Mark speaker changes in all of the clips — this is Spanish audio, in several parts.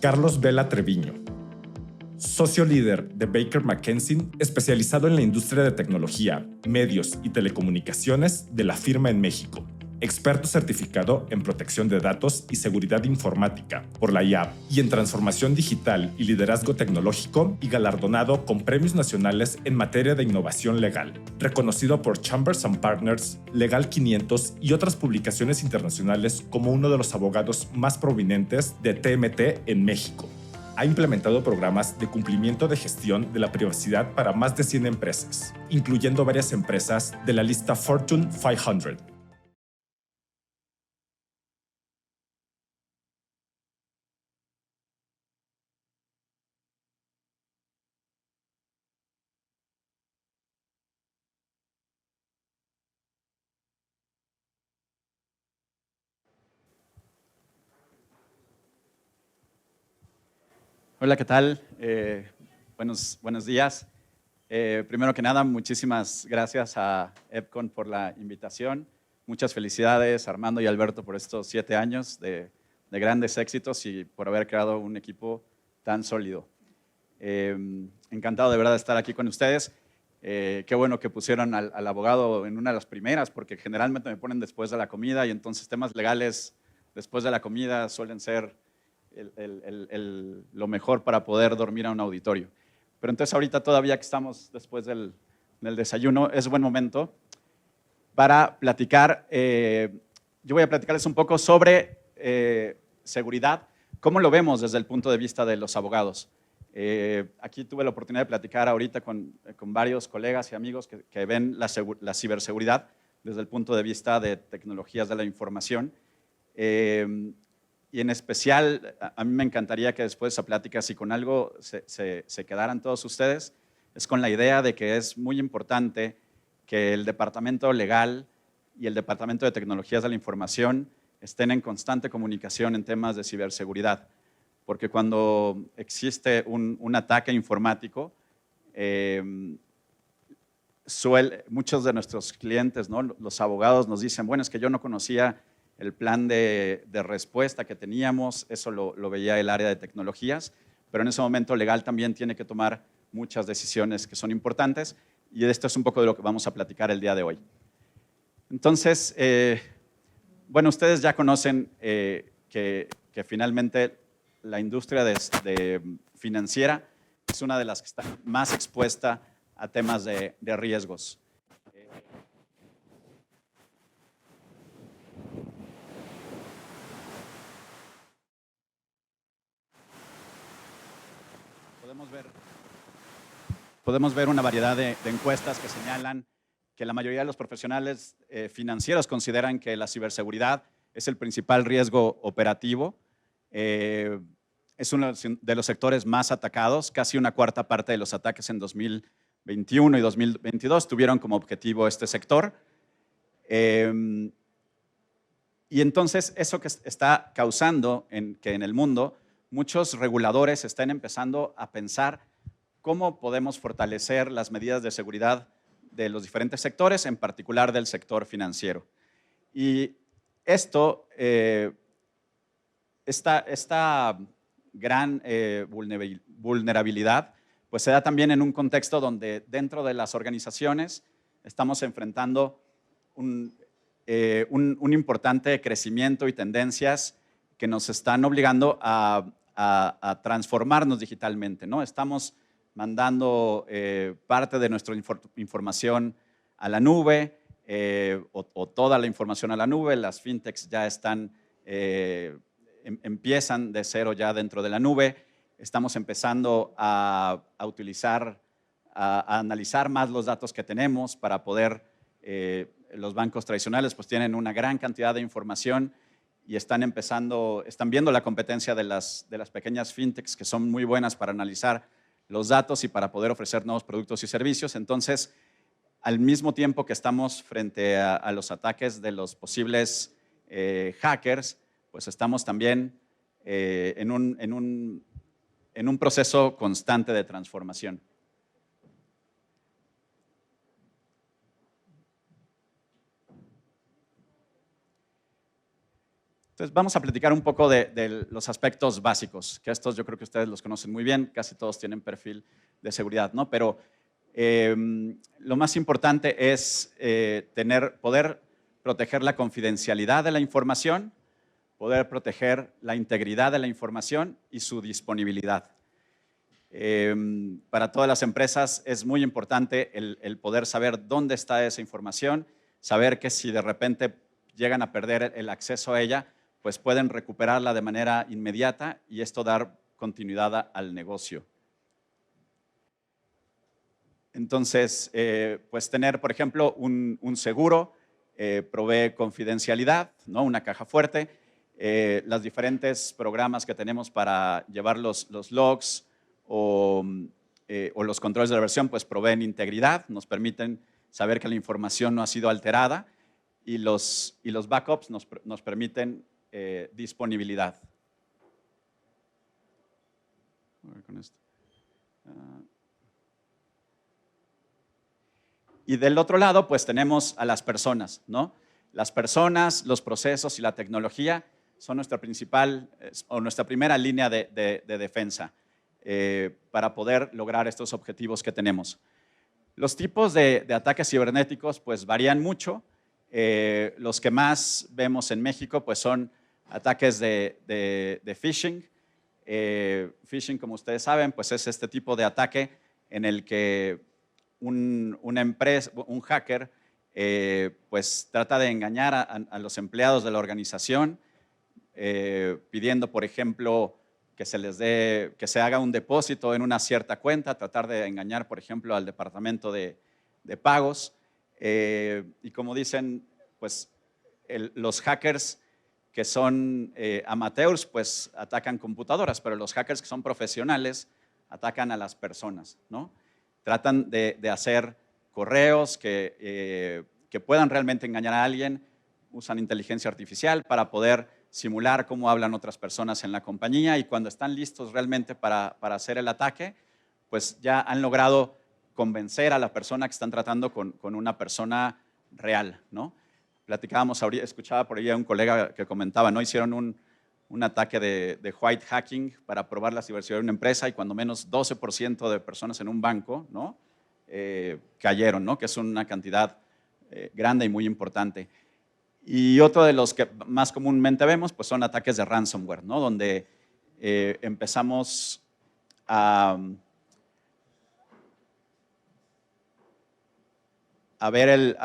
Speaker 1: Carlos Vela Treviño, socio líder de Baker McKenzie, especializado en la industria de tecnología, medios y telecomunicaciones de la firma en México. Experto certificado en protección de datos y seguridad informática por la IAB y en transformación digital y liderazgo tecnológico, y galardonado con premios nacionales en materia de innovación legal, reconocido por Chambers & Partners, Legal 500 y otras publicaciones internacionales como uno de los abogados más prominentes de TMT en México. Ha implementado programas de cumplimiento de gestión de la privacidad para más de 100 empresas, incluyendo varias empresas de la lista Fortune 500.
Speaker 2: Hola, ¿qué tal? Buenos días. Primero que nada, muchísimas gracias a EPCON por la invitación. Muchas felicidades, Armando y Alberto, por estos 7 años de grandes éxitos y por haber creado un equipo tan sólido. Encantado de verdad de estar aquí con ustedes. Qué bueno que pusieron al abogado en una de las primeras, porque generalmente me ponen después de la comida y entonces temas legales después de la comida suelen ser lo mejor para poder dormir a un auditorio. Pero entonces ahorita todavía que estamos después del desayuno, es buen momento para platicar. Yo voy a platicarles un poco sobre seguridad, cómo lo vemos desde el punto de vista de los abogados. Aquí tuve la oportunidad de platicar ahorita con varios colegas y amigos que ven la ciberseguridad desde el punto de vista de tecnologías de la información. Y en especial, a mí me encantaría que después de esa plática, si con algo se quedaran todos ustedes, es con la idea de que es muy importante que el Departamento Legal y el Departamento de Tecnologías de la Información estén en constante comunicación en temas de ciberseguridad. Porque cuando existe un ataque informático, muchos de nuestros clientes, ¿no?, los abogados nos dicen, bueno, es que yo no conocía el plan de respuesta que teníamos, eso lo veía el área de tecnologías, pero en ese momento legal también tiene que tomar muchas decisiones que son importantes y esto es un poco de lo que vamos a platicar el día de hoy. Entonces, bueno, ustedes ya conocen que finalmente la industria financiera es una de las que está más expuesta a temas de riesgos. Podemos ver una variedad de encuestas que señalan que la mayoría de los profesionales financieros consideran que la ciberseguridad es el principal riesgo operativo. Es uno de los sectores más atacados. Casi una cuarta parte de los ataques en 2021 y 2022 tuvieron como objetivo este sector. Y entonces eso que está causando que en el mundo muchos reguladores están empezando a pensar cómo podemos fortalecer las medidas de seguridad de los diferentes sectores, en particular del sector financiero. Y esto, esta gran vulnerabilidad, pues se da también en un contexto donde dentro de las organizaciones estamos enfrentando un importante crecimiento y tendencias que nos están obligando a transformarnos digitalmente, ¿no? Estamos mandando parte de nuestra información a la nube o toda la información a la nube. Las fintechs ya empiezan de cero ya dentro de la nube. Estamos empezando a analizar más los datos que tenemos para poder, los bancos tradicionales pues tienen una gran cantidad de información y están viendo la competencia de las pequeñas fintechs que son muy buenas para analizar los datos y para poder ofrecer nuevos productos y servicios. Entonces, al mismo tiempo que estamos frente a los ataques de los posibles hackers, pues estamos también en un proceso constante de transformación. Entonces, vamos a platicar un poco de los aspectos básicos, que estos yo creo que ustedes los conocen muy bien, casi todos tienen perfil de seguridad, ¿no? Pero lo más importante es poder proteger la confidencialidad de la información, poder proteger la integridad de la información y su disponibilidad. Para todas las empresas es muy importante el poder saber dónde está esa información, saber que si de repente llegan a perder el acceso a ella, pues pueden recuperarla de manera inmediata y esto dar continuidad al negocio. Entonces, pues tener, por ejemplo, un seguro provee confidencialidad, ¿no? Una caja fuerte. Los diferentes programas que tenemos para llevar los logs o los controles de la versión, pues proveen integridad, nos permiten saber que la información no ha sido alterada y los backups nos permiten disponibilidad. Voy a ver con esto. Y del otro lado, pues tenemos a las personas, ¿no? Las personas, los procesos y la tecnología son nuestra principal o nuestra primera línea de defensa para poder lograr estos objetivos que tenemos. Los tipos de ataques cibernéticos pues varían mucho. Los que más vemos en México pues son ataques de phishing. Phishing, como ustedes saben, pues es este tipo de ataque en el que una empresa, un hacker, pues trata de engañar a los empleados de la organización, pidiendo, por ejemplo, que se haga un depósito en una cierta cuenta, tratar de engañar, por ejemplo, al departamento de pagos. Y como dicen, pues los hackers que son amateurs, pues atacan computadoras, pero los hackers que son profesionales atacan a las personas, ¿no? Tratan de hacer correos que puedan realmente engañar a alguien, usan inteligencia artificial para poder simular cómo hablan otras personas en la compañía y cuando están listos realmente para hacer el ataque, pues ya han logrado convencer a la persona que están tratando con una persona real, ¿no? Platicábamos ahorita, escuchaba por ahí a un colega que comentaba, ¿no? Hicieron un ataque de white hacking para probar la ciberseguridad de una empresa y cuando menos 12% de personas en un banco, ¿no? Cayeron, ¿no? Que es una cantidad grande y muy importante. Y otro de los que más comúnmente vemos pues son ataques de ransomware, ¿no? Donde empezamos a ver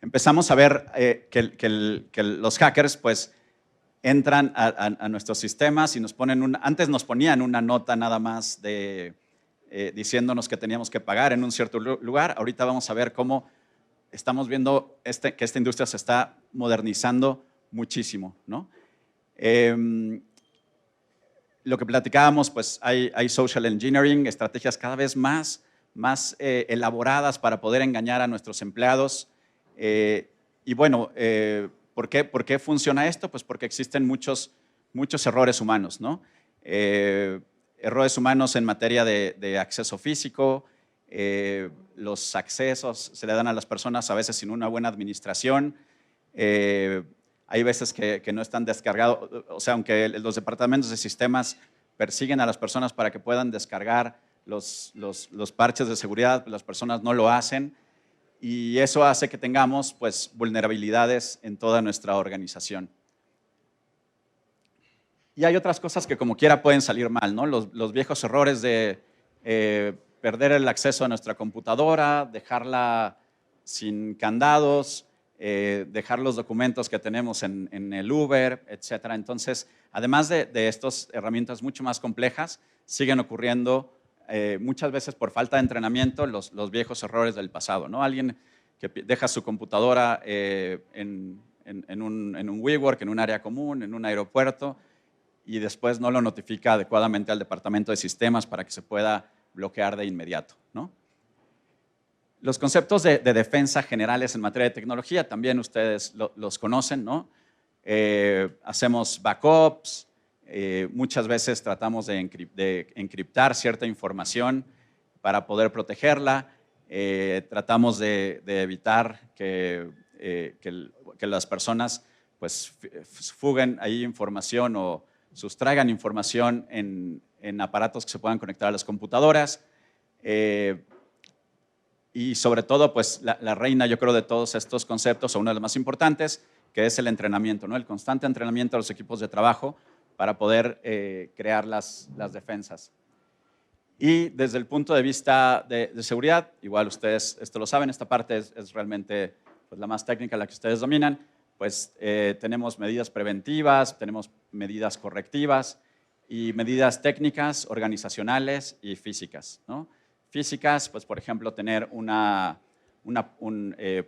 Speaker 2: empezamos a ver que los hackers pues entran a nuestros sistemas y nos ponen antes nos ponían una nota nada más diciéndonos que teníamos que pagar en un cierto lugar. Ahorita vamos a ver cómo estamos viendo que esta industria se está modernizando muchísimo, ¿no? Lo que platicábamos, pues hay social engineering, estrategias cada vez más elaboradas para poder engañar a nuestros empleados. Y bueno, ¿por qué funciona esto? Pues porque existen muchos errores humanos, ¿no? Errores humanos en materia de acceso físico, los accesos se le dan a las personas a veces sin una buena administración, hay veces que no están descargados, o sea, aunque los departamentos de sistemas persiguen a las personas para que puedan descargar los parches de seguridad, las personas no lo hacen y eso hace que tengamos pues vulnerabilidades en toda nuestra organización. Y hay otras cosas que como quiera pueden salir mal, ¿no? Los viejos errores de perder el acceso a nuestra computadora, dejarla sin candados, dejar los documentos que tenemos en el Uber, etc. Entonces, además de estas herramientas mucho más complejas, siguen ocurriendo muchas veces por falta de entrenamiento los viejos errores del pasado, ¿no? Alguien que deja su computadora en un WeWork, en un área común, en un aeropuerto, y después no lo notifica adecuadamente al departamento de sistemas para que se pueda bloquear de inmediato, ¿no? Los conceptos de defensa generales en materia de tecnología también ustedes los conocen, ¿no? Hacemos backups, muchas veces tratamos de encriptar cierta información para poder protegerla, tratamos de evitar que que las personas pues, fuguen ahí información o sustraigan información en aparatos que se puedan conectar a las computadoras. Y sobre todo, pues la reina, yo creo, de todos estos conceptos, o uno de los más importantes, que es el entrenamiento, ¿no? El constante entrenamiento de los equipos de trabajo para poder crear las defensas. Y desde el punto de vista de seguridad, igual ustedes esto lo saben, esta parte es realmente pues, la más técnica, la que ustedes dominan, pues tenemos medidas preventivas, tenemos medidas correctivas y medidas técnicas, organizacionales y físicas, ¿no? Físicas, pues por ejemplo, tener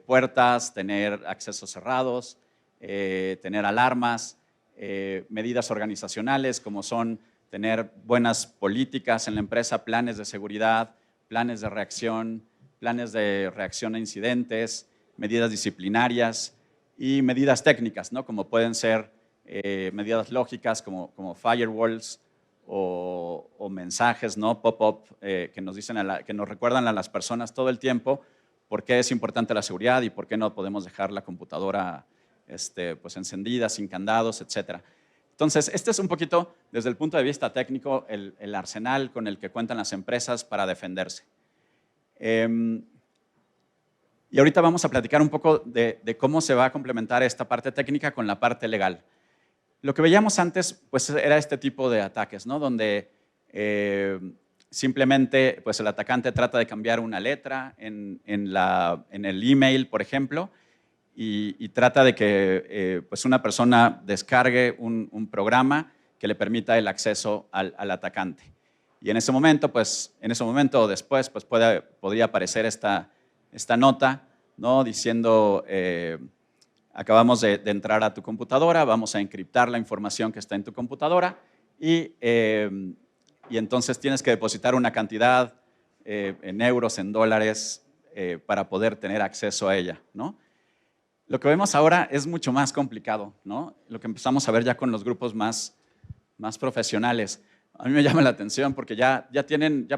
Speaker 2: puertas, tener accesos cerrados, tener alarmas, medidas organizacionales como son tener buenas políticas en la empresa, planes de seguridad, planes de reacción a incidentes, medidas disciplinarias y medidas técnicas, ¿no? Como pueden ser medidas lógicas como firewalls o mensajes, ¿no? Pop-up que nos recuerdan a las personas todo el tiempo por qué es importante la seguridad y por qué no podemos dejar la computadora pues encendida, sin candados, etcétera. Entonces, este es un poquito, desde el punto de vista técnico, el arsenal con el que cuentan las empresas para defenderse. Y ahorita vamos a platicar un poco de cómo se va a complementar esta parte técnica con la parte legal. Lo que veíamos antes, pues, era este tipo de ataques, ¿no? Donde simplemente pues, el atacante trata de cambiar una letra en el email, por ejemplo, y trata de que pues una persona descargue un programa que le permita el acceso al atacante. Y en ese momento o después, pues podría aparecer esta nota, ¿no? Diciendo, acabamos de entrar a tu computadora, vamos a encriptar la información que está en tu computadora y entonces tienes que depositar una cantidad en euros, en dólares, para poder tener acceso a ella, ¿no? Lo que vemos ahora es mucho más complicado, ¿no? Lo que empezamos a ver ya con los grupos más profesionales. A mí me llama la atención porque ya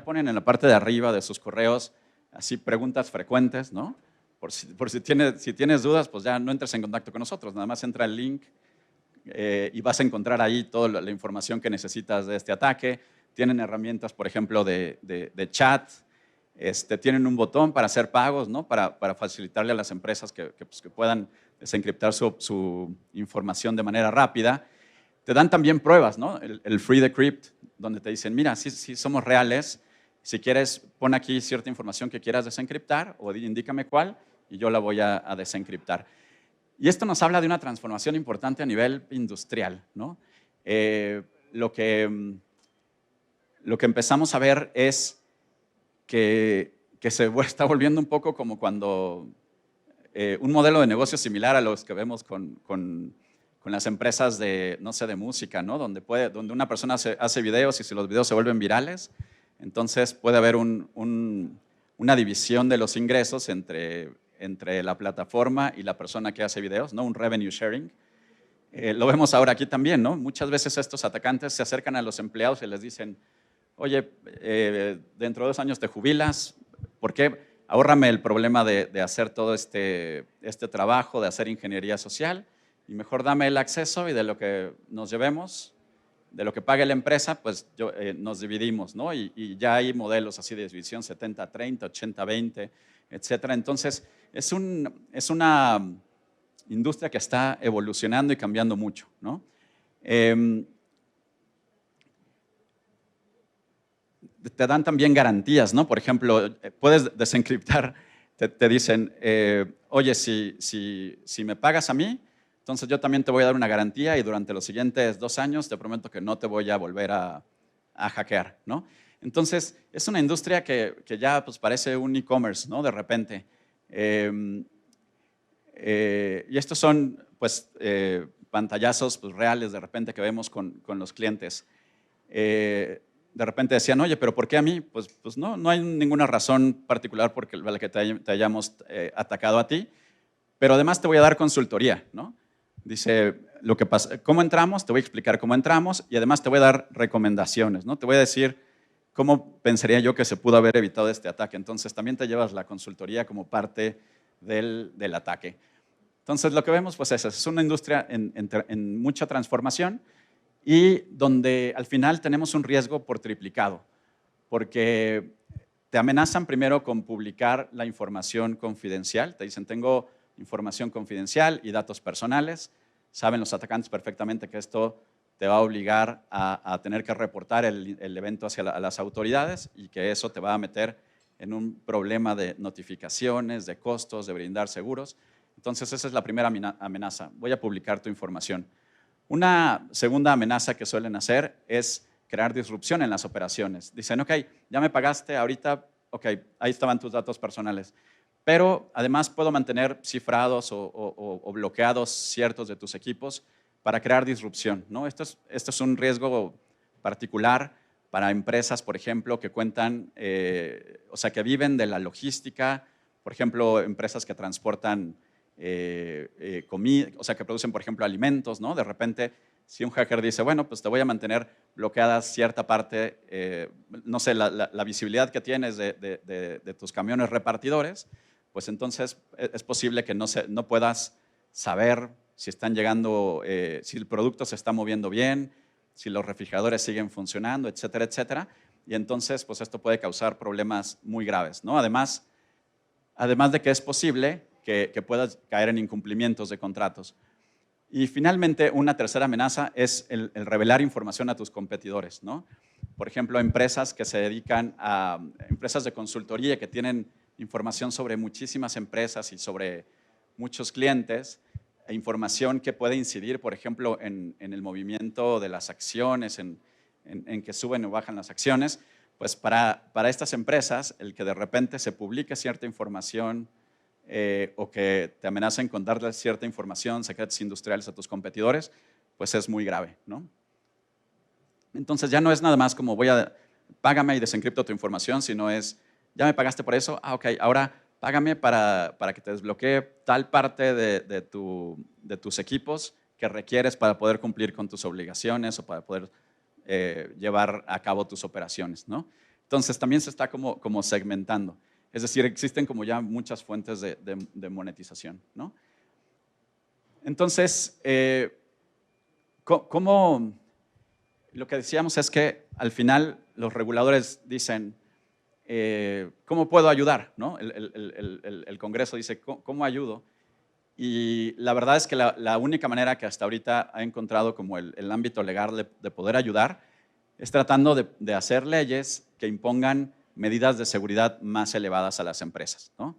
Speaker 2: ponen en la parte de arriba de sus correos así preguntas frecuentes, ¿no? Por si tienes dudas, pues ya no entres en contacto con nosotros, nada más entra el link y vas a encontrar ahí toda la información que necesitas de este ataque. Tienen herramientas, por ejemplo, de chat. Tienen un botón para hacer pagos, ¿no? Para facilitarle a las empresas que puedan desencriptar su información de manera rápida. Te dan también pruebas, ¿no? El Free Decrypt, donde te dicen, mira, sí somos reales, si quieres, pon aquí cierta información que quieras desencriptar o indícame cuál y yo la voy a desencriptar. Y esto nos habla de una transformación importante a nivel industrial, ¿no? Lo que empezamos a ver es que se está volviendo un poco como cuando un modelo de negocio similar a los que vemos con las empresas de, no sé, de música, ¿no? Donde una persona hace videos y si los videos se vuelven virales, entonces puede haber una división de los ingresos entre la plataforma y la persona que hace videos, ¿no? Un revenue sharing. Lo vemos ahora aquí también, ¿no? Muchas veces estos atacantes se acercan a los empleados y les dicen, oye, dentro de 2 años te jubilas, ¿por qué? Ahórrame el problema de hacer todo este trabajo, de hacer ingeniería social, y mejor dame el acceso y de lo que nos llevemos, de lo que pague la empresa, pues nos dividimos, ¿no? Y ya hay modelos así de división 70-30, 80-20, etcétera. Entonces, es una industria que está evolucionando y cambiando mucho, ¿no? Te dan también garantías, ¿no? Por ejemplo, puedes desencriptar, te dicen, oye, si me pagas a mí, entonces yo también te voy a dar una garantía y durante los siguientes 2 años te prometo que no te voy a volver a hackear, ¿no? Entonces, es una industria que ya pues, parece un e-commerce, ¿no? De repente. Y estos son, pues, pantallazos pues, reales de repente que vemos con los clientes. De repente decían, oye, ¿pero por qué a mí? Pues no hay ninguna razón particular por la que te hayamos atacado a ti, pero además te voy a dar consultoría, ¿no? Dice, lo que pasa, ¿cómo entramos? Te voy a explicar cómo entramos y además te voy a dar recomendaciones, ¿no? Te voy a decir cómo pensaría yo que se pudo haber evitado este ataque. Entonces, también te llevas la consultoría como parte del ataque. Entonces, lo que vemos pues es una industria en mucha transformación y donde al final tenemos un riesgo por triplicado, porque te amenazan primero con publicar la información confidencial, te dicen tengo información confidencial y datos personales, saben los atacantes perfectamente que esto te va a obligar a tener que reportar el evento hacia a las autoridades y que eso te va a meter en un problema de notificaciones, de costos, de brindar seguros. Entonces, esa es la primera amenaza, voy a publicar tu información. Una segunda amenaza que suelen hacer es crear disrupción en las operaciones. Dicen, ok, ya me pagaste ahorita, ok, ahí estaban tus datos personales, pero además puedo mantener cifrados o bloqueados ciertos de tus equipos para crear disrupción, ¿no? Esto es un riesgo particular para empresas, por ejemplo, que cuentan, o sea, que viven de la logística, por ejemplo, empresas que transportan comida, o sea, que producen, por ejemplo, alimentos, ¿no? De repente, si un hacker dice, bueno, pues te voy a mantener bloqueada cierta parte, no sé, la visibilidad que tienes de tus camiones repartidores, pues entonces es posible que no puedas saber si están llegando, si el producto se está moviendo bien, si los refrigeradores siguen funcionando, etcétera, etcétera. Y entonces, pues esto puede causar problemas muy graves, ¿no? Además de que es posible que puedas caer en incumplimientos de contratos. Y finalmente, una tercera amenaza es el revelar información a tus competidores, ¿no? Por ejemplo, empresas que se dedican a empresas de consultoría que tienen información sobre muchísimas empresas y sobre muchos clientes, e información que puede incidir, por ejemplo, en el movimiento de las acciones, en que suben o bajan las acciones, pues para estas empresas, el que de repente se publique cierta información o que te amenacen con darle cierta información, secretos industriales a tus competidores, pues es muy grave, ¿no? Entonces ya no es nada más como págame y desencripto tu información, sino es, ya me pagaste por eso, ok, ahora págame para que te desbloquee tal parte de tus equipos que requieres para poder cumplir con tus obligaciones o para poder llevar a cabo tus operaciones, ¿no? Entonces también se está como segmentando. Es decir, existen como ya muchas fuentes de monetización, ¿no? Entonces, lo que decíamos es que al final los reguladores dicen, ¿cómo puedo ayudar? ¿No? El Congreso dice, ¿cómo ayudo? Y la verdad es que la única manera que hasta ahorita ha encontrado como el ámbito legal de poder ayudar es tratando de hacer leyes que impongan medidas de seguridad más elevadas a las empresas, ¿no?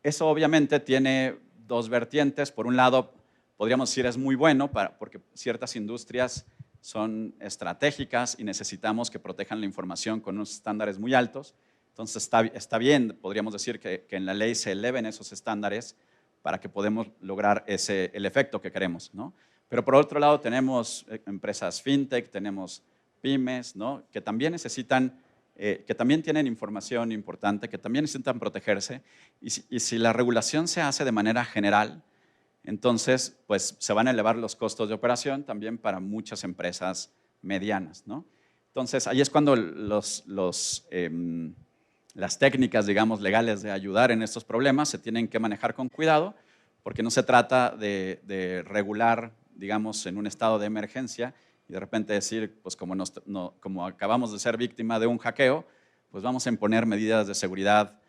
Speaker 2: Eso obviamente tiene dos vertientes. Por un lado, podríamos decir es muy bueno porque ciertas industrias son estratégicas y necesitamos que protejan la información con unos estándares muy altos. Entonces está bien, podríamos decir que en la ley se eleven esos estándares para que podamos lograr el efecto que queremos, ¿no? Pero por otro lado tenemos empresas fintech, tenemos pymes, ¿no? Que también necesitan que también tienen información importante, que también necesitan protegerse, y si la regulación se hace de manera general, entonces pues se van a elevar los costos de operación también para muchas empresas medianas, ¿no? Entonces ahí es cuando las técnicas, digamos, legales de ayudar en estos problemas se tienen que manejar con cuidado, porque no se trata de regular, digamos, en un estado de emergencia, y de repente decir, pues como acabamos de ser víctima de un hackeo, pues vamos a imponer medidas de seguridad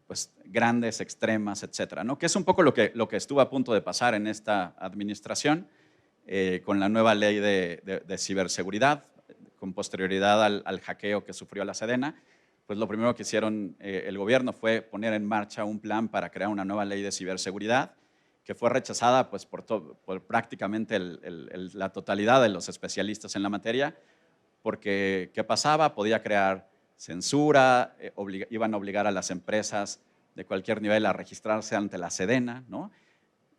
Speaker 2: pues, grandes, extremas, etcétera, ¿no? Que es un poco lo que estuvo a punto de pasar en esta administración con la nueva ley de ciberseguridad, con posterioridad al hackeo que sufrió la Sedena. Pues lo primero que hicieron el gobierno fue poner en marcha un plan para crear una nueva ley de ciberseguridad, que fue rechazada pues, por prácticamente la totalidad de los especialistas en la materia, porque ¿qué pasaba? Podía crear censura, iban a obligar a las empresas de cualquier nivel a registrarse ante la Sedena, ¿no?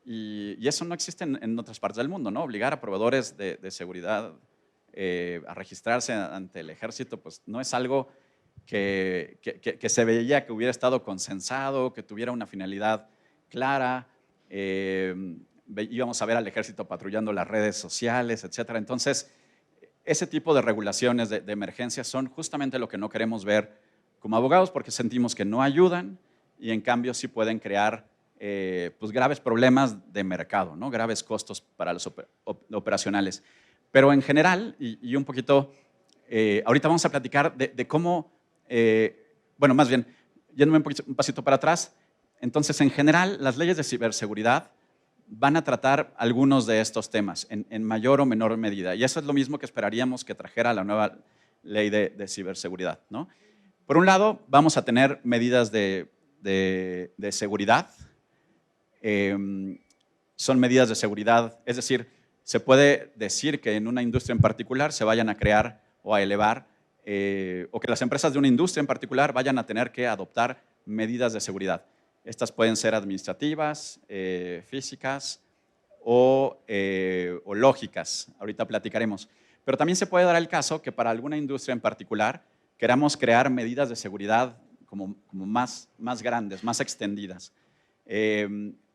Speaker 2: Y eso no existe en otras partes del mundo, ¿no? Obligar a proveedores de seguridad a registrarse ante el ejército, pues no es algo que se veía que hubiera estado consensado, que tuviera una finalidad clara. Íbamos a ver al ejército patrullando las redes sociales, etcétera. Entonces, ese tipo de regulaciones de emergencia son justamente lo que no queremos ver como abogados, porque sentimos que no ayudan y en cambio sí pueden crear pues graves problemas de mercado, ¿no? Graves costos para los operacionales. Pero en general, y un poquito, ahorita vamos a platicar de cómo, bueno, más bien, yéndome un pasito para atrás, entonces, en general, las leyes de ciberseguridad van a tratar algunos de estos temas en mayor o menor medida. Y eso es lo mismo que esperaríamos que trajera la nueva ley de ciberseguridad, ¿no? Por un lado, vamos a tener medidas de seguridad. Son medidas de seguridad, es decir, se puede decir que en una industria en particular se vayan a crear o a elevar, o que las empresas de una industria en particular vayan a tener que adoptar medidas de seguridad. Estas pueden ser administrativas, físicas o lógicas. Ahorita platicaremos. Pero también se puede dar el caso que para alguna industria en particular queramos crear medidas de seguridad como más grandes, más extendidas.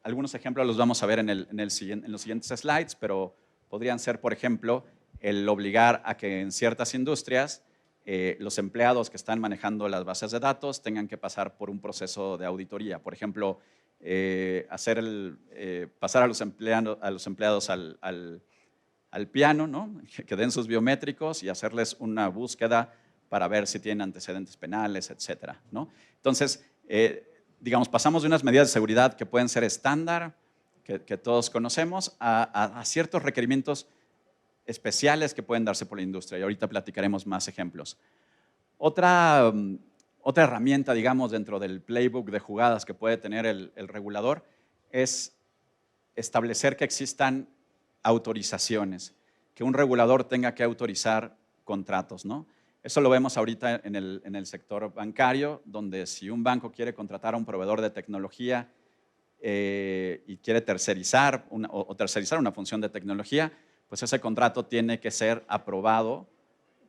Speaker 2: Algunos ejemplos los vamos a ver en los siguientes slides, pero podrían ser, por ejemplo, el obligar a que en ciertas industrias los empleados que están manejando las bases de datos tengan que pasar por un proceso de auditoría. Por ejemplo, pasar a los empleados al piano, ¿no? Que den sus biométricos y hacerles una búsqueda para ver si tienen antecedentes penales, etcétera, ¿no? Entonces, digamos, pasamos de unas medidas de seguridad que pueden ser estándar, que todos conocemos, a ciertos requerimientos especiales que pueden darse por la industria, y ahorita platicaremos más ejemplos. Otra herramienta, digamos, dentro del playbook de jugadas que puede tener el regulador es establecer que existan autorizaciones, que un regulador tenga que autorizar contratos, ¿no? Eso lo vemos ahorita en el sector bancario, donde si un banco quiere contratar a un proveedor de tecnología y quiere tercerizar una función de tecnología, pues ese contrato tiene que ser aprobado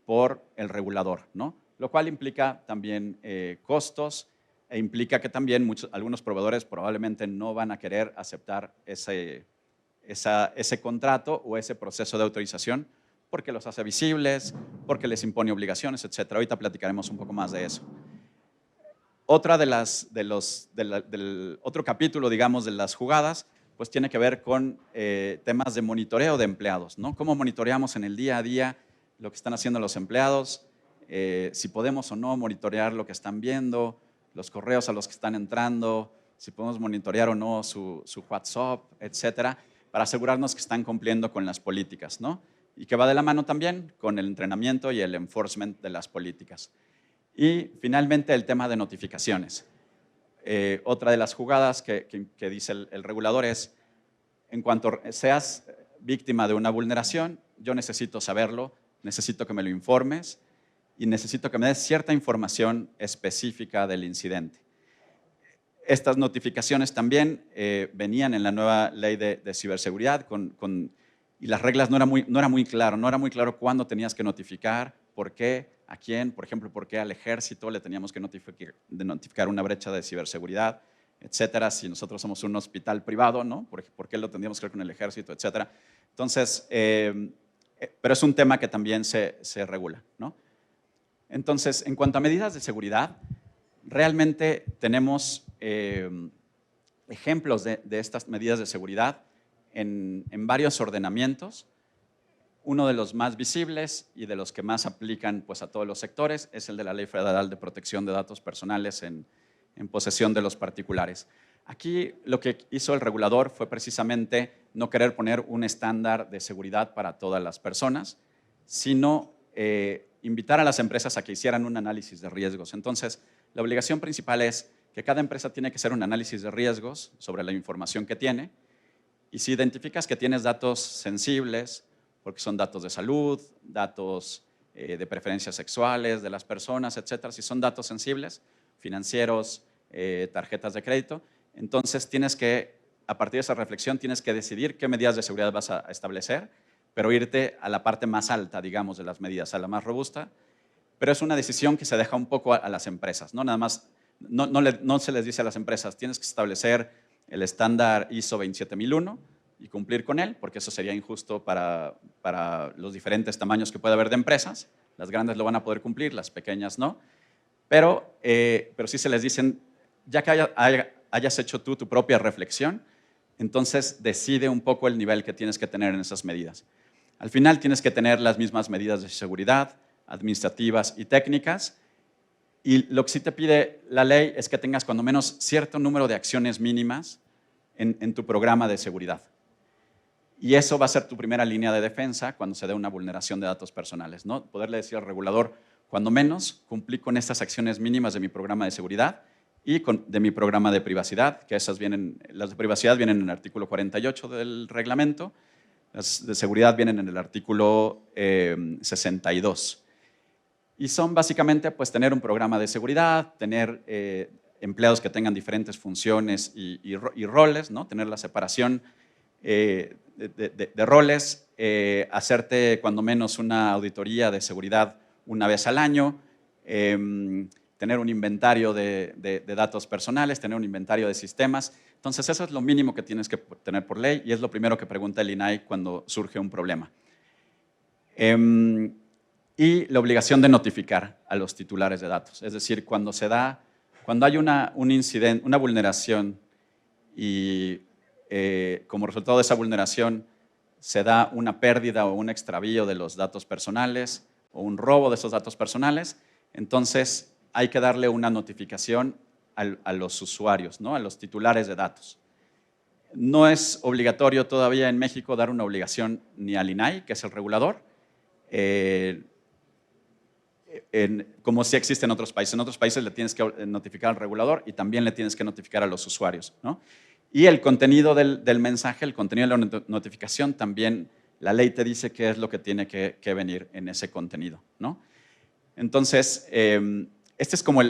Speaker 2: por el regulador, ¿no? Lo cual implica también costos e implica que también algunos proveedores probablemente no van a querer aceptar ese contrato o ese proceso de autorización porque los hace visibles, porque les impone obligaciones, etc. Ahorita platicaremos un poco más de eso. Otro capítulo, digamos, de las jugadas, pues tiene que ver con temas de monitoreo de empleados, ¿no? Cómo monitoreamos en el día a día lo que están haciendo los empleados, si podemos o no monitorear lo que están viendo, los correos a los que están entrando, si podemos monitorear o no su WhatsApp, etcétera, para asegurarnos que están cumpliendo con las políticas, ¿no? Y que va de la mano también con el entrenamiento y el enforcement de las políticas. Y finalmente el tema de notificaciones. Otra de las jugadas que dice el regulador es, en cuanto seas víctima de una vulneración, yo necesito saberlo, necesito que me lo informes y necesito que me des cierta información específica del incidente. Estas notificaciones también venían en la nueva ley de ciberseguridad y las reglas no era muy claro cuándo tenías que notificar, por qué, a quién, por ejemplo, por qué al ejército le teníamos que notificar una brecha de ciberseguridad, etcétera, si nosotros somos un hospital privado, ¿no? ¿Por qué lo tendríamos que ver con el ejército, etcétera? Entonces, pero es un tema que también se regula, ¿no? Entonces, en cuanto a medidas de seguridad, realmente tenemos ejemplos de estas medidas de seguridad en varios ordenamientos. Uno de los más visibles y de los que más aplican pues, a todos los sectores es el de la Ley Federal de Protección de Datos Personales en posesión de los particulares. Aquí lo que hizo el regulador fue precisamente no querer poner un estándar de seguridad para todas las personas, sino invitar a las empresas a que hicieran un análisis de riesgos. Entonces, la obligación principal es que cada empresa tiene que hacer un análisis de riesgos sobre la información que tiene, y si identificas que tienes datos sensibles, porque son datos de salud, datos de preferencias sexuales de las personas, etcétera, si son datos sensibles, financieros, tarjetas de crédito, entonces tienes que, a partir de esa reflexión, tienes que decidir qué medidas de seguridad vas a establecer, pero irte a la parte más alta, digamos, de las medidas, a la más robusta, pero es una decisión que se deja un poco a las empresas, ¿no? Nada más, no se les dice a las empresas, tienes que establecer el estándar ISO 27001 y cumplir con él, porque eso sería injusto para los diferentes tamaños que puede haber de empresas. Las grandes lo van a poder cumplir, las pequeñas no. Pero sí se les dicen, ya que hayas hecho tú tu propia reflexión, entonces decide un poco el nivel que tienes que tener en esas medidas. Al final tienes que tener las mismas medidas de seguridad, administrativas y técnicas, y lo que sí te pide la ley es que tengas cuando menos cierto número de acciones mínimas en tu programa de seguridad. Y eso va a ser tu primera línea de defensa cuando se dé una vulneración de datos personales, ¿no? Poderle decir al regulador, cuando menos cumplí con estas acciones mínimas de mi programa de seguridad y de mi programa de privacidad, que las de privacidad vienen en el artículo 48 del reglamento, las de seguridad vienen en el artículo 62. Y son básicamente pues, tener un programa de seguridad, tener empleados que tengan diferentes funciones y roles, ¿no? Tener la separación de roles, hacerte cuando menos una auditoría de seguridad una vez al año, tener un inventario de datos personales, tener un inventario de sistemas. Entonces, eso es lo mínimo que tienes que tener por ley y es lo primero que pregunta el INAI cuando surge un problema. Y la obligación de notificar a los titulares de datos. Es decir, cuando hay un incidente, una vulneración y como resultado de esa vulneración se da una pérdida o un extravío de los datos personales o un robo de esos datos personales, entonces hay que darle una notificación a los usuarios, ¿no? A los titulares de datos. No es obligatorio todavía en México dar una obligación ni al INAI, que es el regulador, como sí existe en otros países. En otros países le tienes que notificar al regulador y también le tienes que notificar a los usuarios, ¿no? Y el contenido del mensaje, el contenido de la notificación, también la ley te dice qué es lo que tiene que venir en ese contenido, ¿no? Entonces, este es como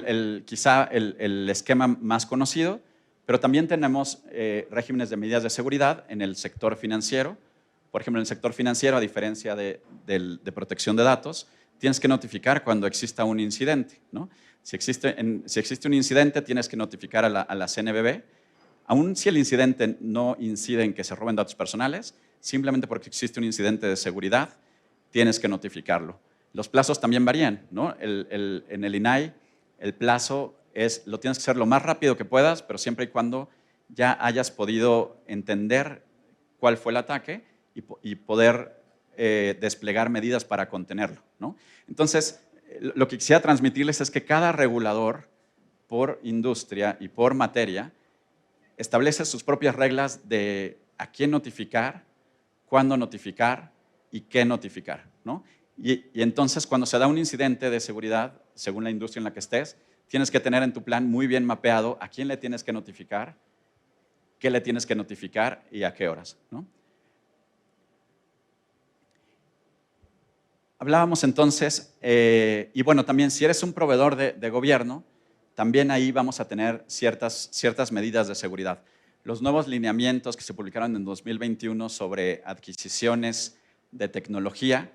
Speaker 2: quizá el esquema más conocido, pero también tenemos regímenes de medidas de seguridad en el sector financiero. Por ejemplo, en el sector financiero, a diferencia de protección de datos, tienes que notificar cuando exista un incidente, ¿no? Si existe un incidente, tienes que notificar a la CNBV. Aun si el incidente no incide en que se roben datos personales, simplemente porque existe un incidente de seguridad, tienes que notificarlo. Los plazos también varían, ¿no? En el INAI, el plazo lo tienes que hacer lo más rápido que puedas, pero siempre y cuando ya hayas podido entender cuál fue el ataque y poder desplegar medidas para contenerlo, ¿no? Entonces, lo que quisiera transmitirles es que cada regulador, por industria y por materia, establece sus propias reglas de a quién notificar, cuándo notificar y qué notificar, ¿no? Y entonces, cuando se da un incidente de seguridad, según la industria en la que estés, tienes que tener en tu plan muy bien mapeado a quién le tienes que notificar, qué le tienes que notificar y a qué horas, ¿no? Hablábamos entonces, y bueno, también si eres un proveedor de gobierno, también ahí vamos a tener ciertas medidas de seguridad. Los nuevos lineamientos que se publicaron en 2021 sobre adquisiciones de tecnología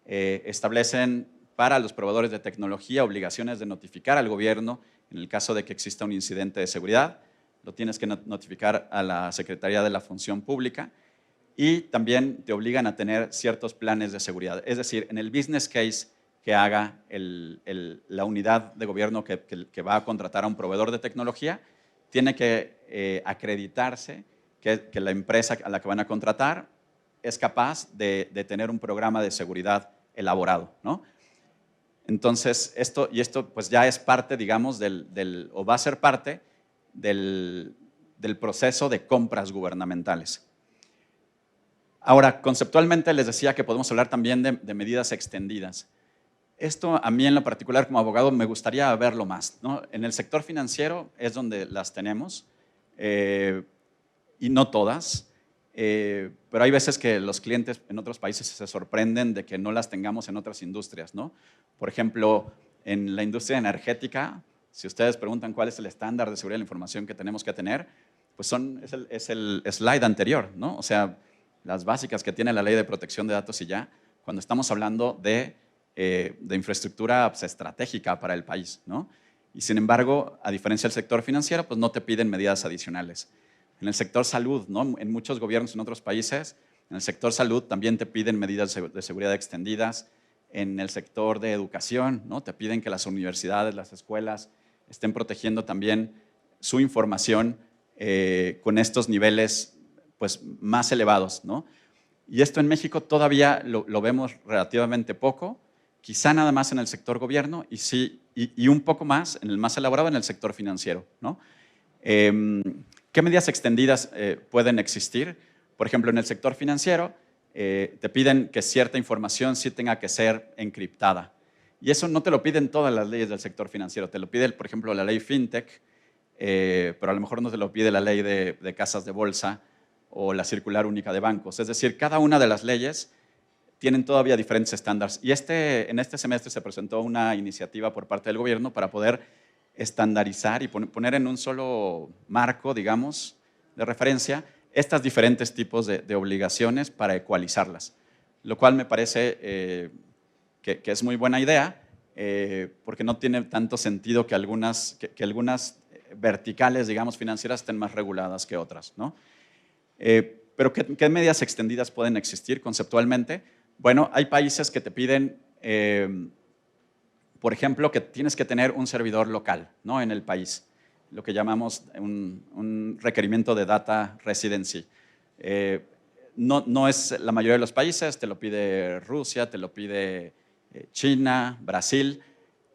Speaker 2: establecen para los proveedores de tecnología obligaciones de notificar al gobierno en el caso de que exista un incidente de seguridad. Lo tienes que notificar a la Secretaría de la Función Pública y también te obligan a tener ciertos planes de seguridad. Es decir, en el business case que haga la unidad de gobierno que va a contratar a un proveedor de tecnología, tiene que acreditarse que la empresa a la que van a contratar es capaz de tener un programa de seguridad elaborado, ¿no? Entonces, esto pues ya es parte, digamos, o va a ser parte del proceso de compras gubernamentales. Ahora, conceptualmente les decía que podemos hablar también de medidas extendidas. Esto a mí en lo particular como abogado me gustaría verlo más, ¿no? En el sector financiero es donde las tenemos y no todas, pero hay veces que los clientes en otros países se sorprenden de que no las tengamos en otras industrias, ¿no? Por ejemplo, en la industria energética, si ustedes preguntan cuál es el estándar de seguridad de la información que tenemos que tener, pues es el slide anterior, ¿no? O sea, las básicas que tiene la Ley de Protección de Datos y ya, cuando estamos hablando de infraestructura pues, estratégica para el país, ¿no? Y sin embargo, a diferencia del sector financiero, pues no te piden medidas adicionales. En el sector salud, ¿no? En muchos gobiernos en otros países, en el sector salud también te piden medidas de seguridad extendidas. En el sector de educación, ¿no? Te piden que las universidades, las escuelas estén protegiendo también su información con estos niveles pues, más elevados, ¿no? Y esto en México todavía lo vemos relativamente poco, quizá nada más en el sector gobierno y un poco más, en el más elaborado, en el sector financiero, ¿no? ¿Qué medidas extendidas pueden existir? Por ejemplo, en el sector financiero te piden que cierta información sí tenga que ser encriptada. Y eso no te lo piden todas las leyes del sector financiero. Te lo pide, por ejemplo, la ley FinTech, pero a lo mejor no te lo pide la ley de casas de bolsa o la circular única de bancos. Es decir, cada una de las leyes tienen todavía diferentes estándares. Y en este semestre se presentó una iniciativa por parte del gobierno para poder estandarizar y poner en un solo marco, digamos, de referencia, estos diferentes tipos de obligaciones para ecualizarlas. Lo cual me parece que es muy buena idea, porque no tiene tanto sentido que algunas verticales, digamos, financieras estén más reguladas que otras, ¿no? Pero ¿qué medidas extendidas pueden existir conceptualmente? Bueno, hay países que te piden, por ejemplo, que tienes que tener un servidor local, ¿no? En el país, lo que llamamos un requerimiento de data residency. No es la mayoría de los países, te lo pide Rusia, te lo pide China, Brasil,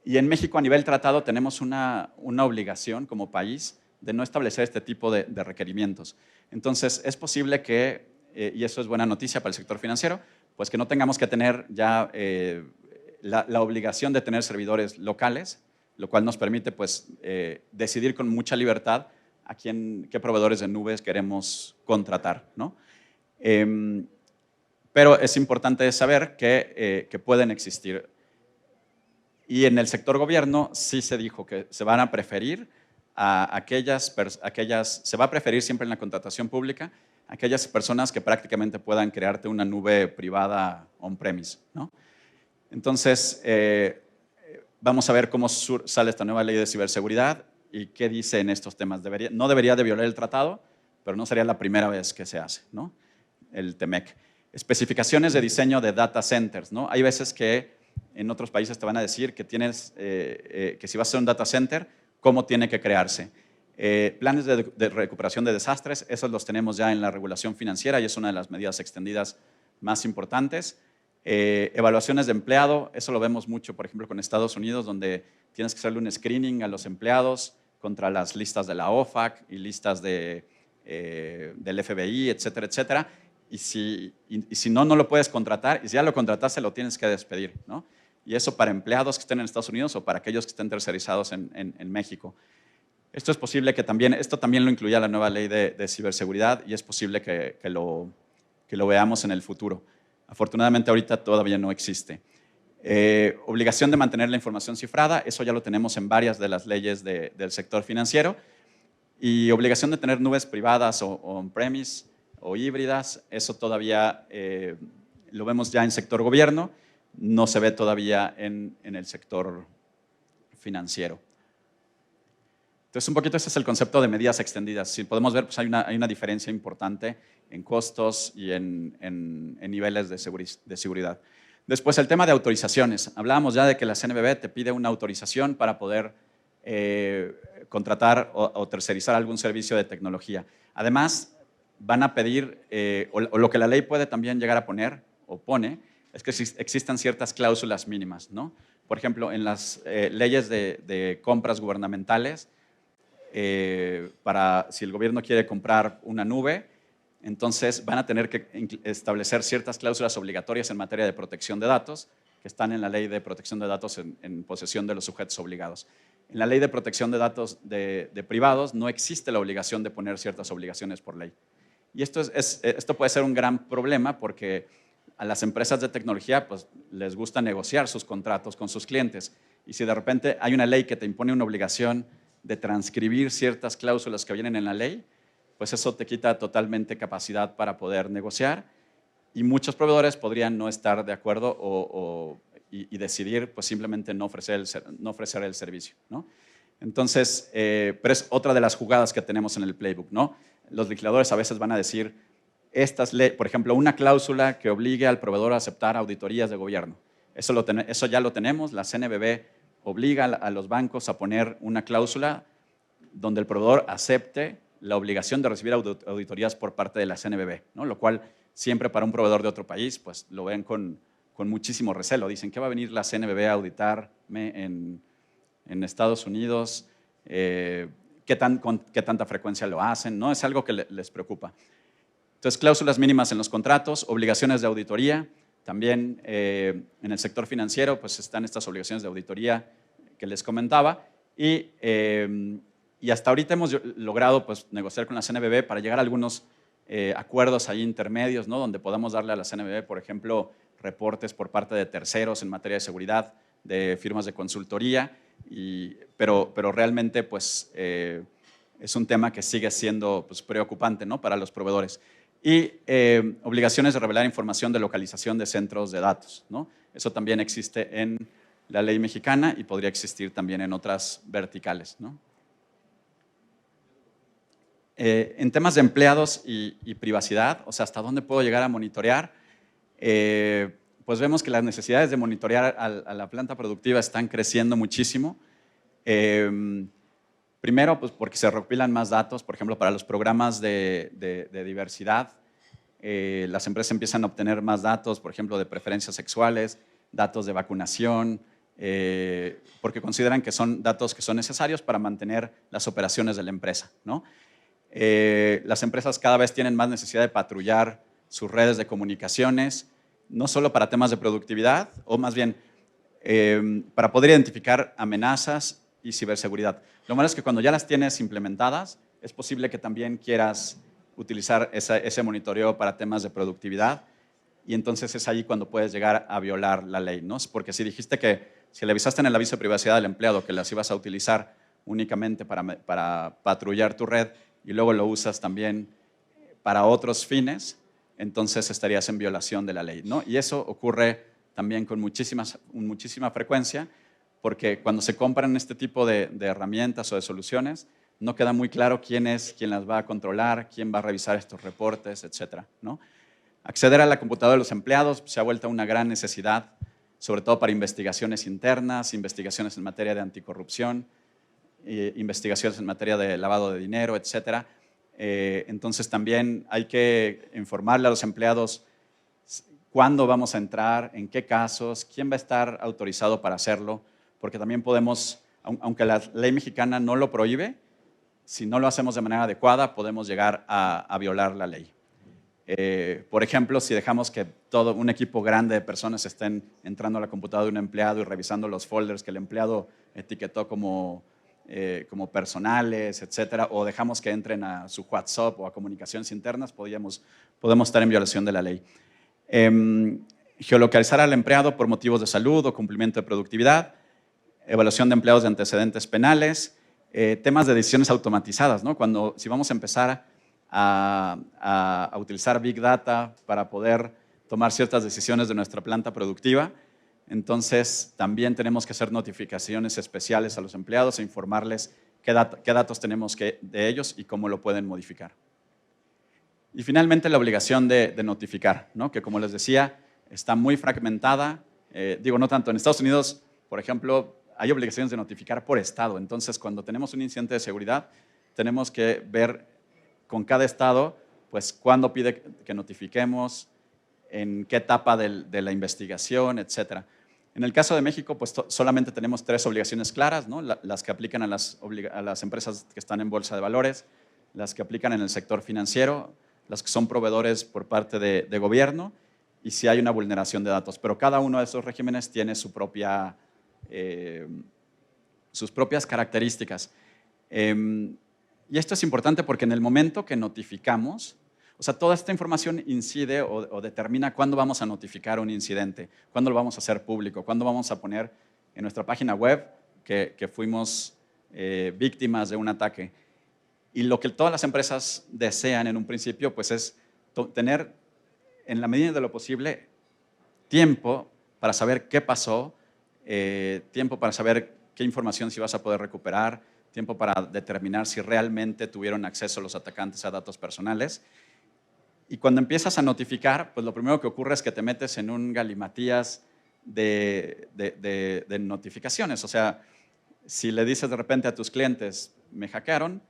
Speaker 2: y en México a nivel tratado tenemos una obligación como país de no establecer este tipo de requerimientos. Entonces, es posible que, y eso es buena noticia para el sector financiero, pues que no tengamos que tener ya la obligación de tener servidores locales, lo cual nos permite pues, decidir con mucha libertad a qué proveedores de nubes queremos contratar, ¿no? Pero es importante saber que pueden existir. Y en el sector gobierno sí se dijo que se van a preferir se va a preferir siempre en la contratación pública aquellas personas que prácticamente puedan crearte una nube privada on-premise, ¿no? Entonces, vamos a ver cómo sale esta nueva ley de ciberseguridad y qué dice en estos temas. No debería de violar el tratado, pero no sería la primera vez que se hace, ¿no? El TEMEC. Especificaciones de diseño de data centers, ¿no? Hay veces que en otros países te van a decir que que si vas a hacer un data center, cómo tiene que crearse. Planes de recuperación de desastres, esos los tenemos ya en la regulación financiera y es una de las medidas extendidas más importantes. Evaluaciones de empleado, eso lo vemos mucho, por ejemplo, con Estados Unidos, donde tienes que hacerle un screening a los empleados contra las listas de la OFAC y listas del FBI, etcétera, etcétera. Y si no lo puedes contratar, y si ya lo contrataste, lo tienes que despedir, ¿no? Y eso para empleados que estén en Estados Unidos o para aquellos que estén tercerizados en México. Esto también lo incluía la nueva ley de ciberseguridad y es posible que lo veamos en el futuro. Afortunadamente ahorita todavía no existe. Obligación de mantener la información cifrada, eso ya lo tenemos en varias de las leyes del sector financiero. Y obligación de tener nubes privadas o on-premise o híbridas, eso todavía lo vemos ya en sector gobierno, no se ve todavía en el sector financiero. Entonces, un poquito ese es el concepto de medidas extendidas. Si podemos ver, pues hay una diferencia importante en costos y en niveles de seguridad. Después, el tema de autorizaciones. Hablábamos ya de que la CNBV te pide una autorización para poder contratar o tercerizar algún servicio de tecnología. Además, van a pedir, o lo que la ley puede también llegar a poner, o pone, es que existan ciertas cláusulas mínimas, ¿no? Por ejemplo, en las leyes de compras gubernamentales, si el gobierno quiere comprar una nube, entonces van a tener que establecer ciertas cláusulas obligatorias en materia de protección de datos, que están en la ley de protección de datos en posesión de los sujetos obligados. En la ley de protección de datos de privados no existe la obligación de poner ciertas obligaciones por ley. Y esto puede ser un gran problema porque a las empresas de tecnología pues, les gusta negociar sus contratos con sus clientes. Y si de repente hay una ley que te impone una obligación de transcribir ciertas cláusulas que vienen en la ley, pues eso te quita totalmente capacidad para poder negociar y muchos proveedores podrían no estar de acuerdo y decidir pues, simplemente no ofrecer el servicio, ¿no? Entonces, pero es otra de las jugadas que tenemos en el playbook, ¿no? Los legisladores a veces van a decir, por ejemplo, una cláusula que obligue al proveedor a aceptar auditorías de gobierno. Eso ya lo tenemos, la CNBV obliga a los bancos a poner una cláusula donde el proveedor acepte la obligación de recibir auditorías por parte de la CNBV, ¿no? Lo cual siempre para un proveedor de otro país pues lo ven con muchísimo recelo. Dicen, ¿qué va a venir la CNBV a auditarme en Estados Unidos? ¿Con qué tanta frecuencia lo hacen? ¿No? Es algo que les preocupa. Entonces, cláusulas mínimas en los contratos, obligaciones de auditoría. También en el sector financiero pues están estas obligaciones de auditoría que les comentaba. Y hasta ahorita hemos logrado pues, negociar con la CNBV para llegar a algunos acuerdos ahí intermedios, ¿no? Donde podamos darle a la CNBV, por ejemplo, reportes por parte de terceros en materia de seguridad, de firmas de consultoría, pero realmente pues, es un tema que sigue siendo pues, preocupante, ¿no? Para los proveedores. Y obligaciones de revelar información de localización de centros de datos, ¿no? Eso también existe en la ley mexicana y podría existir también en otras verticales, ¿no? En temas de empleados y privacidad, o sea, ¿hasta dónde puedo llegar a monitorear? Pues vemos que las necesidades de monitorear a la planta productiva están creciendo muchísimo. Primero, pues porque se recopilan más datos, por ejemplo, para los programas de diversidad. Las empresas empiezan a obtener más datos, por ejemplo, de preferencias sexuales, datos de vacunación, porque consideran que son datos que son necesarios para mantener las operaciones de la empresa, ¿no? Las empresas cada vez tienen más necesidad de patrullar sus redes de comunicaciones, no solo para temas de productividad, o más bien para poder identificar amenazas y ciberseguridad. Lo malo es que cuando ya las tienes implementadas, es posible que también quieras utilizar ese monitoreo para temas de productividad y entonces es ahí cuando puedes llegar a violar la ley, ¿no? Porque si dijiste si le avisaste en el aviso de privacidad del empleado que las ibas a utilizar únicamente para patrullar tu red y luego lo usas también para otros fines, entonces estarías en violación de la ley, ¿no? Y eso ocurre también con muchísima frecuencia, porque cuando se compran este tipo de herramientas o de soluciones, no queda muy claro quién es quien las va a controlar, quién va a revisar estos reportes, etcétera, ¿no? Acceder a la computadora de los empleados se ha vuelto una gran necesidad, sobre todo para investigaciones internas, investigaciones en materia de anticorrupción, investigaciones en materia de lavado de dinero, etcétera. Entonces también hay que informarle a los empleados cuándo vamos a entrar, en qué casos, quién va a estar autorizado para hacerlo, porque también podemos, aunque la ley mexicana no lo prohíbe, si no lo hacemos de manera adecuada, podemos llegar a violar la ley. Por ejemplo, si dejamos que todo un equipo grande de personas estén entrando a la computadora de un empleado y revisando los folders que el empleado etiquetó como personales, etcétera, o dejamos que entren a su WhatsApp o a comunicaciones internas, podemos estar en violación de la ley. Geolocalizar al empleado por motivos de salud o cumplimiento de productividad, evaluación de empleados de antecedentes penales, temas de decisiones automatizadas, ¿no? Si vamos a empezar a utilizar Big Data para poder tomar ciertas decisiones de nuestra planta productiva, entonces también tenemos que hacer notificaciones especiales a los empleados e informarles qué datos tenemos de ellos y cómo lo pueden modificar. Y finalmente la obligación de notificar, ¿no? Que como les decía, está muy fragmentada. No tanto en Estados Unidos, por ejemplo, hay obligaciones de notificar por estado. Entonces, cuando tenemos un incidente de seguridad, tenemos que ver con cada estado, pues, cuándo pide que notifiquemos, en qué etapa de la investigación, etcétera. En el caso de México, pues solamente tenemos 3 obligaciones claras, ¿no? Las que aplican a las empresas que están en bolsa de valores, las que aplican en el sector financiero, las que son proveedores por parte de gobierno y si hay una vulneración de datos. Pero cada uno de esos regímenes tiene sus propias características. Y esto es importante porque en el momento que notificamos, o sea, toda esta información incide o determina cuándo vamos a notificar un incidente, cuándo lo vamos a hacer público, cuándo vamos a poner en nuestra página web que fuimos víctimas de un ataque. Y lo que todas las empresas desean en un principio, pues es tener, en la medida de lo posible, tiempo para saber qué pasó, tiempo para saber qué información si vas a poder recuperar, tiempo para determinar si realmente tuvieron acceso los atacantes a datos personales. Y cuando empiezas a notificar, pues lo primero que ocurre es que te metes en un galimatías de notificaciones. O sea, si le dices de repente a tus clientes, me hackearon,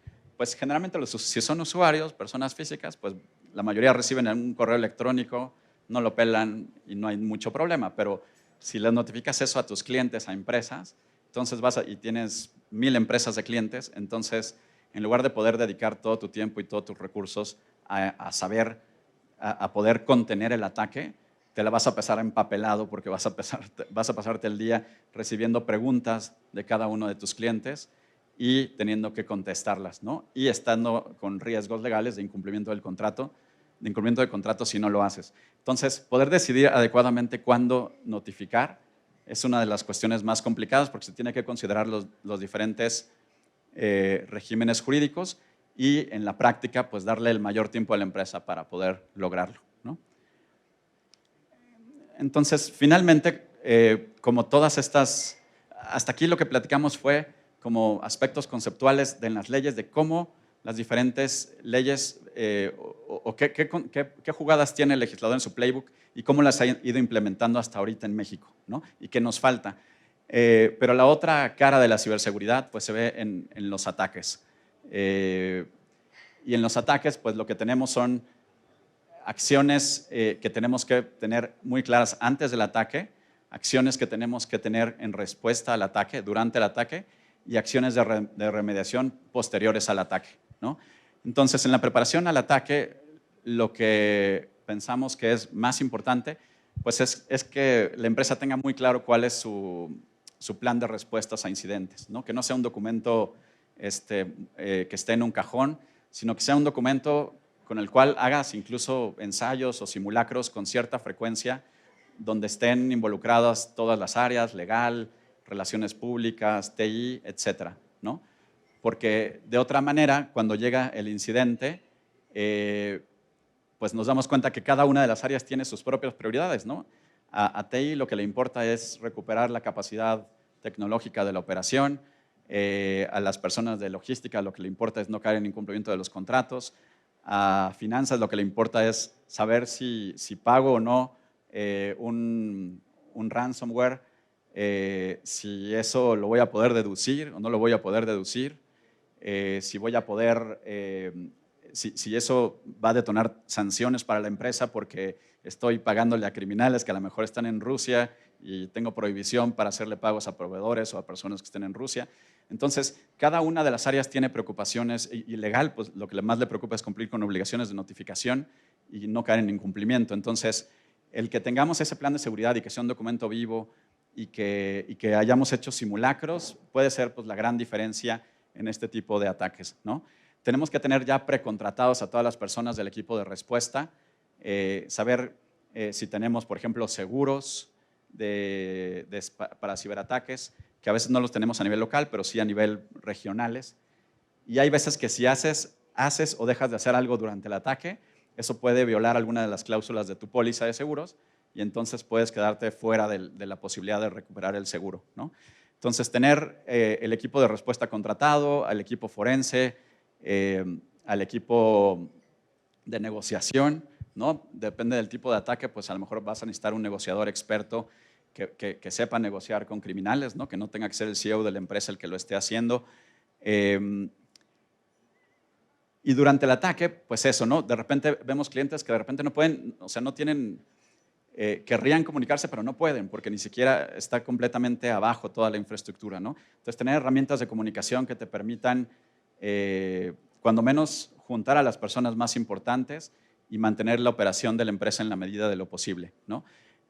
Speaker 2: pues generalmente si son usuarios, personas físicas, pues la mayoría reciben un correo electrónico, no lo pelan y no hay mucho problema, pero si les notificas eso a tus clientes, a empresas, entonces y tienes 1000 empresas de clientes, entonces en lugar de poder dedicar todo tu tiempo y todos tus recursos a poder contener el ataque, te la vas a pasar empapelado porque vas a pasarte el día recibiendo preguntas de cada uno de tus clientes y teniendo que contestarlas, ¿no? Y estando con riesgos legales de incumplimiento del contrato si no lo haces. Entonces, poder decidir adecuadamente cuándo notificar es una de las cuestiones más complicadas porque se tiene que considerar los diferentes regímenes jurídicos y en la práctica, pues darle el mayor tiempo a la empresa para poder lograrlo, ¿no? Entonces, finalmente, como todas estas, hasta aquí lo que platicamos fue como aspectos conceptuales de las leyes, de cómo las diferentes leyes o qué jugadas tiene el legislador en su playbook y cómo las ha ido implementando hasta ahorita en México, ¿no? Y qué nos falta. Pero la otra cara de la ciberseguridad pues, se ve en los ataques. Y en los ataques, pues lo que tenemos son acciones que tenemos que tener muy claras antes del ataque, acciones que tenemos que tener en respuesta al ataque, durante el ataque, y acciones de remediación posteriores al ataque, ¿no? Entonces, en la preparación al ataque, lo que pensamos que es más importante, pues es que la empresa tenga muy claro cuál es su plan de respuestas a incidentes, ¿no? Que no sea un documento que esté en un cajón, sino que sea un documento con el cual hagas incluso ensayos o simulacros con cierta frecuencia, donde estén involucradas todas las áreas, legal, relaciones públicas, TI, etcétera, ¿no? Porque de otra manera, cuando llega el incidente, pues nos damos cuenta que cada una de las áreas tiene sus propias prioridades, ¿no? A TI lo que le importa es recuperar la capacidad tecnológica de la operación, a las personas de logística lo que le importa es no caer en incumplimiento de los contratos, a finanzas lo que le importa es saber si pago o no un ransomware, si eso lo voy a poder deducir o no lo voy a poder deducir, si voy a poder, si eso va a detonar sanciones para la empresa porque estoy pagándole a criminales que a lo mejor están en Rusia y tengo prohibición para hacerle pagos a proveedores o a personas que estén en Rusia. Entonces, cada una de las áreas tiene preocupaciones y legal, pues lo que más le preocupa es cumplir con obligaciones de notificación y no caer en incumplimiento. Entonces, el que tengamos ese plan de seguridad y que sea un documento vivo y que hayamos hecho simulacros puede ser pues, la gran diferencia en este tipo de ataques, ¿no? Tenemos que tener ya precontratados a todas las personas del equipo de respuesta, saber si tenemos, por ejemplo, seguros para ciberataques, que a veces no los tenemos a nivel local, pero sí a nivel regionales. Y hay veces que si haces o dejas de hacer algo durante el ataque, eso puede violar alguna de las cláusulas de tu póliza de seguros y entonces puedes quedarte fuera de la posibilidad de recuperar el seguro, ¿no? Entonces, tener el equipo de respuesta contratado, al equipo forense, al equipo de negociación, ¿no? Depende del tipo de ataque, pues a lo mejor vas a necesitar un negociador experto que sepa negociar con criminales, ¿no? Que no tenga que ser el CEO de la empresa el que lo esté haciendo. Y durante el ataque, pues eso, ¿no? De repente vemos clientes que de repente no pueden, o sea, no tienen, querrían comunicarse, pero no pueden, porque ni siquiera está completamente abajo toda la infraestructura, ¿no? Entonces, tener herramientas de comunicación que te permitan, cuando menos, juntar a las personas más importantes y mantener la operación de la empresa en la medida de lo posible, ¿no?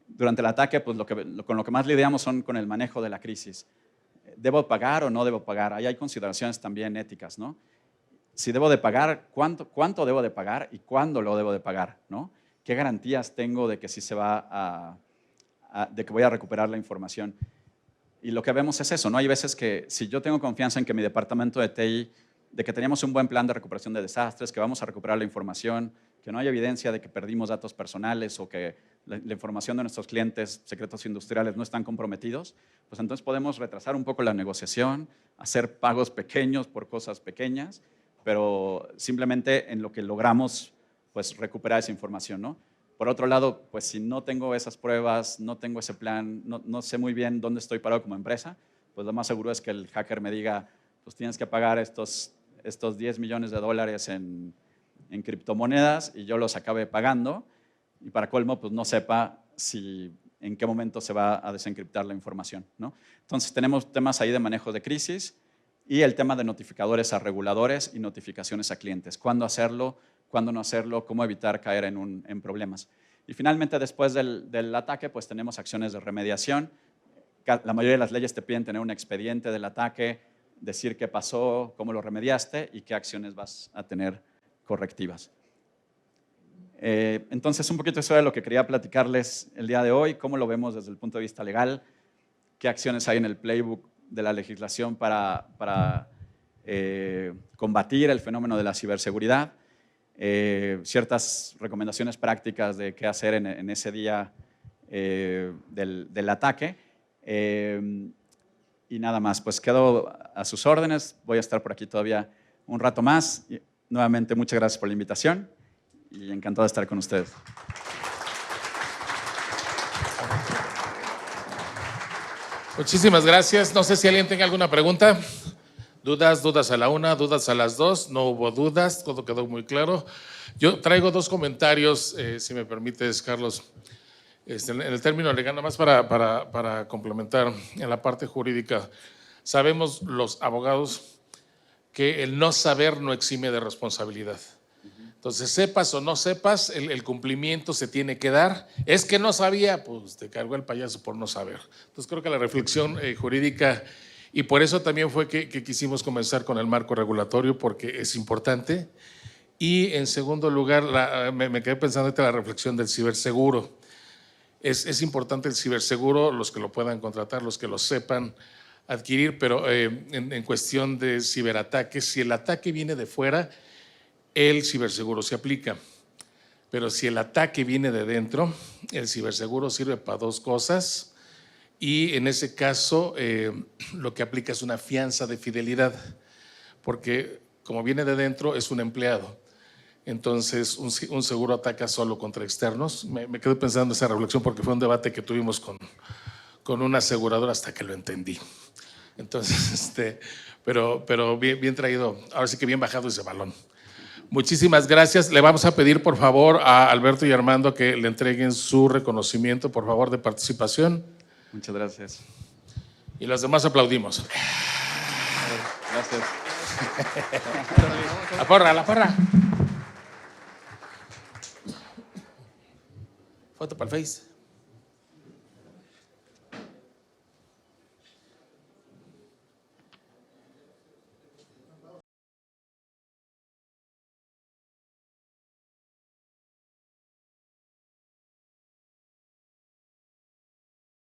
Speaker 2: Durante el ataque, pues con lo que más lidiamos son con el manejo de la crisis. ¿Debo pagar o no debo pagar? Ahí hay consideraciones también éticas, ¿no? Si debo de pagar, ¿cuánto debo de pagar y cuándo lo debo de pagar, ¿no? ¿Qué garantías tengo de que sí se va de que voy a recuperar la información? Y lo que vemos es eso, ¿no? Hay veces que si yo tengo confianza en que mi departamento de TI, de que teníamos un buen plan de recuperación de desastres, que vamos a recuperar la información, que no hay evidencia de que perdimos datos personales o que la información de nuestros clientes, secretos industriales, no están comprometidos, pues entonces podemos retrasar un poco la negociación, hacer pagos pequeños por cosas pequeñas, pero simplemente en lo que logramos pues, recuperar esa información, ¿no? Por otro lado, pues si no tengo esas pruebas, no tengo ese plan, no sé muy bien dónde estoy parado como empresa, pues lo más seguro es que el hacker me diga, pues tienes que pagar estos estos $10 millones en criptomonedas y yo los acabe pagando y para colmo pues no sepa en qué momento se va a desencriptar la información, ¿no? Entonces tenemos temas ahí de manejo de crisis y el tema de notificadores a reguladores y notificaciones a clientes. ¿Cuándo hacerlo? ¿Cuándo no hacerlo? ¿Cómo evitar caer en problemas? Y finalmente, después del ataque, pues tenemos acciones de remediación. La mayoría de las leyes te piden tener un expediente del ataque, decir qué pasó, cómo lo remediaste y qué acciones vas a tener correctivas. Entonces, un poquito eso de lo que quería platicarles el día de hoy, cómo lo vemos desde el punto de vista legal, qué acciones hay en el playbook de la legislación para combatir el fenómeno de la ciberseguridad, ciertas recomendaciones prácticas de qué hacer en ese día del ataque. Y nada más, pues quedo a sus órdenes, voy a estar por aquí todavía un rato más. Y nuevamente, muchas gracias por la invitación y encantado de estar con ustedes.
Speaker 3: Muchísimas gracias. No sé si alguien tenga alguna pregunta. Dudas a la 1, dudas a las 2. No hubo dudas, todo quedó muy claro. Yo traigo 2 comentarios, si me permites, Carlos. En el término legal, nada más para complementar en la parte jurídica. Sabemos los abogados que el no saber no exime de responsabilidad. Entonces, sepas o no sepas, el cumplimiento se tiene que dar. Es que no sabía, pues te cargó el payaso por no saber. Entonces, creo que la reflexión jurídica, y por eso también fue que quisimos comenzar con el marco regulatorio, porque es importante. Y en segundo lugar, me quedé pensando en la reflexión del ciberseguro. Es importante el ciberseguro, los que lo puedan contratar, los que lo sepan adquirir, pero en cuestión de ciberataques, si el ataque viene de fuera, el ciberseguro se aplica. Pero si el ataque viene de dentro, el ciberseguro sirve para 2 cosas y en ese caso lo que aplica es una fianza de fidelidad, porque como viene de dentro es un empleado. Entonces un seguro ataca solo contra externos. Me quedé pensando en esa reflexión porque fue un debate que tuvimos con una aseguradora hasta que lo entendí. Entonces, pero bien traído, ahora sí que bien bajado ese balón. Muchísimas gracias. Le vamos a pedir, por favor, a Alberto y Armando que le entreguen su reconocimiento, por favor, de participación.
Speaker 2: Muchas gracias.
Speaker 3: Y los demás aplaudimos.
Speaker 2: Gracias.
Speaker 3: La porra. Foto para el Face.